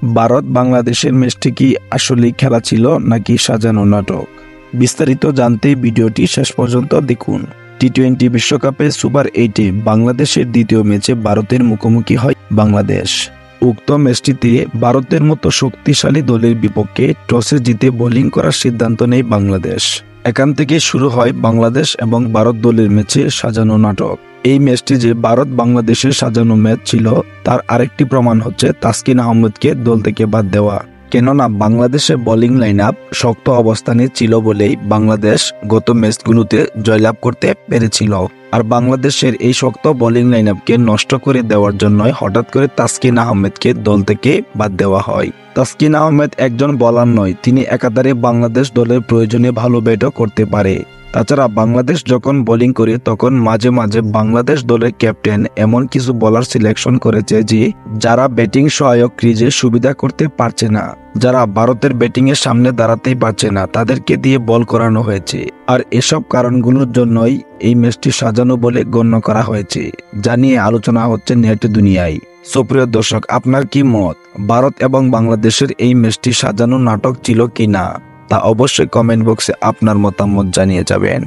ভারত বাংলাদেশের ম্যাচটি কি আসলেই খেলা ছিল নাকি সাজানো নাটক? বিস্তারিত জানতে ভিডিওটি শেষ পর্যন্ত দেখুন। টি-20 বিশ্বকাপে সুপার 8-এ বাংলাদেশের দ্বিতীয় ম্যাচে ভারতের মুখোমুখি হয় বাংলাদেশ। উক্ত ম্যাচটিতে ভারতের মতো শক্তিশালী দলের বিপক্ষে টসে জিতে বোলিং করার সিদ্ধান্ত নেয় বাংলাদেশ। এখান থেকে শুরু হয় বাংলাদেশ এবং ভারত দলের ম্যাচে সাজানো নাটক। এই ম্যাচটি যে ভারত বাংলাদেশের সাজানো ম্যাচ ছিল তার আরেকটি প্রমাণ হচ্ছে তাসকিন আহমেদকে দল থেকে বাদ দেওয়া। কেননা বাংলাদেশের বোলিং লাইন আপ শক্ত অবস্থানে ছিল বলেই বাংলাদেশ গত ম্যাচগুলোতে জয়লাভ করতে পেরেছিল। আর বাংলাদেশের এই শক্ত বোলিং লাইন আপকে নষ্ট করে দেওয়ার জন্যই হঠাৎ করে তাসকিন আহমেদকে দল থেকে বাদ দেওয়া হয়। তাসকিন আহমেদ একজন বোলার নয়, তিনি একাধারে বাংলাদেশ দলের প্রয়োজনে ভালো ব্যাটও করতে পারে। তাছাড়া বাংলাদেশ যখন বোলিং করে তখন মাঝে মাঝে বাংলাদেশ দলের ক্যাপ্টেন এমন কিছু বোলার সিলেকশন করেছে যে যারা ব্যাটিং সহায়ক ক্রিজে সুবিধা করতে পারছে না, যারা ভারতের ব্যাটিং এর সামনে দাঁড়াতেই পারছে না, তাদেরকে দিয়ে বল করানো হয়েছে। আর এসব কারণগুলোর জন্যই এই ম্যাচটি সাজানো বলে গণ্য করা হয়েছে, যা নিয়ে আলোচনা হচ্ছে নেট দুনিয়ায়। সুপ্রিয় দর্শক, আপনার কি মত? ভারত এবং বাংলাদেশের এই ম্যাচটি সাজানো নাটক ছিল কিনা তা অবশ্যই কমেন্ট বক্সে আপনার মতামত জানিয়ে যাবেন।